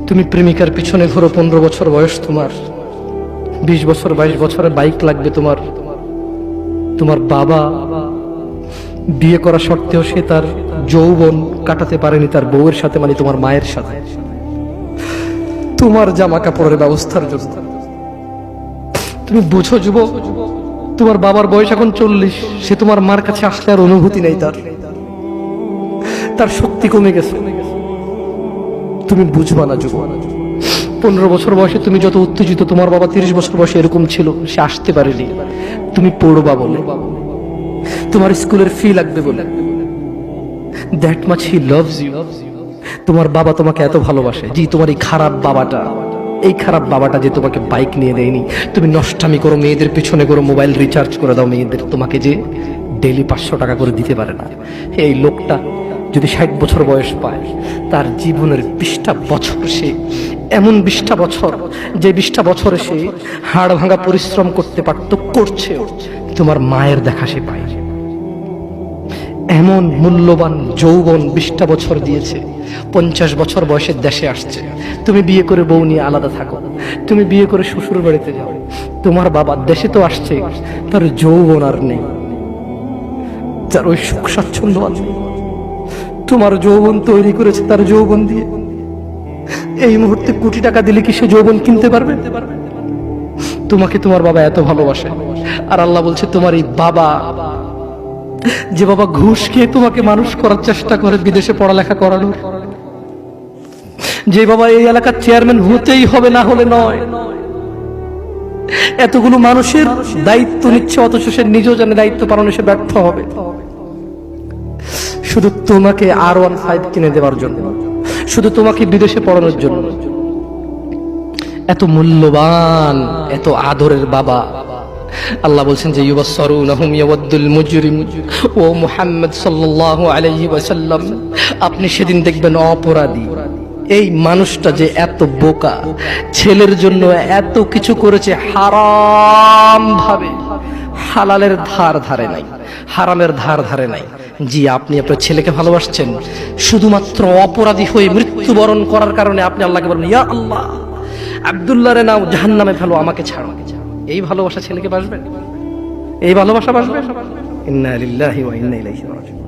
তুমি প্রেমিকার পিছনে ঘোরো, 15 বছর বয়স তোমার, 20 বছর 22 বছরের বাইক লাগবে তোমার। তোমার বাবা বিয়ে করা সত্ত্বেও সে তার যৌবন কাটাতে পারেনি তার বউয়ের সাথে, মানে তোমার মায়ের সাথে, তোমার জামা কাপড়ের ব্যবস্থার জন্য। তুমি বুঝো যুবক, তোমার বাবার বয়স এখন 40, সে তোমার মার কাছে আসলে আর অনুভূতি নেই, তার শক্তি কমে গেছে। তুমি বুঝবা না যুবক, 15 বছর বয়সে তুমি যত উত্তেজিত, তোমার বাবা 30 বছর বয়সে এরকম ছিল, সে আসতে পারেনি। তুমি পড়বা বলে, তোমার স্কুলের ফি লাগবে বলে, that much he loves you. তোমার বাবা তোমাকে এত ভালোবাসে। জি, তোমার এই খারাপ বাবাটা যে তোমাকে বাইক নিয়ে দেয়নি, তুমি নষ্টামি করো, মেয়েদের পিছনে করো, মোবাইল রিচার্জ করে দাও মেয়েদের, তোমাকে যে ডেইলি 500 টাকা করে দিতে পারে না। এই লোকটা যদি 60 বছর বয়স পায়, তার জীবনের 20টা বছর, সে এমন 20টা বছর, যে 20টা বছরে সে হাড় ভাঙা পরিশ্রম করতে পারত, করছে, তোমার মায়ের দেখা সে পায়। এমন মূল্যবান যৌবন 20টা বছর দিয়েছে, 50 বছর বয়সে দেশে আসছে। তুমি বিয়ে করে বউ নিয়ে আলাদা থাকো, তুমি বিয়ে করে শ্বশুর বাড়িতে যাও। তোমার বাবা দেশে তো আসছে, তার যৌবন আর নেই, তার ওই সুখ স্বাচ্ছন্দ্য আর নেই। তোমার যৌবন তৈরি করেছে তার যৌবন দিয়ে। এই মুহূর্তে কোটি টাকা দিলে কি সে যৌবন কিনতে পারবে? তোমাকে তোমার বাবা এত ভালোবাসে, আর আল্লাহ বলছে তোমার এই বাবা, যে বাবা ঘুষ খেয়ে তোমাকে মানুষ করার চেষ্টা করে বিদেশে পড়ালেখা করানোর, যে বাবা এই এলাকার চেয়ারম্যান হতেই হবে, না হলে নয়, এতগুলো মানুষের দায়িত্ব নিচ্ছে, অথচ সে নিজেও জানে দায়িত্ব পালনে সে ব্যর্থ হবে, শুধু তোমাকে R15 কিনে দেওয়ার জন্য, শুধু তোমাকে বিদেশে পড়ানোর জন্য। এত মূল্যবান, এত আদরের বাবা। আল্লাহ বলছেন যে ইউবাসসারুনহুম ইয়াওয়াদ্দুল মুজরিম ও মুহাম্মদ সাল্লাল্লাহু আলাইহি ওয়াসাল্লাম, আপনি সেদিন দেখবেন অপরাধী এই মানুষটা যে এত বোকা, ছেলের জন্য এত কিছু করেছে হারাম ভাবে, হালালের ধার ধারে নাই, হারামের ধার ধারে নাই। জি, আপনি আপনার ছেলেকে ভালোবাসছেন, শুধুমাত্র অপরাধী হয়ে মৃত্যুবরণ করার কারণে আপনি আল্লাহকে বলেন, ইয়া আল্লাহ, আব্দুল্লাহ রে নাও জাহান্নামে ফেলো, আমাকে ছাড়ো। এই ভালোবাসা ছেলেকে বাসবে? এই ভালোবাসা বাসবে? ইন্না লিল্লাহি ওয়া ইন্না ইলাইহি রাজিউন।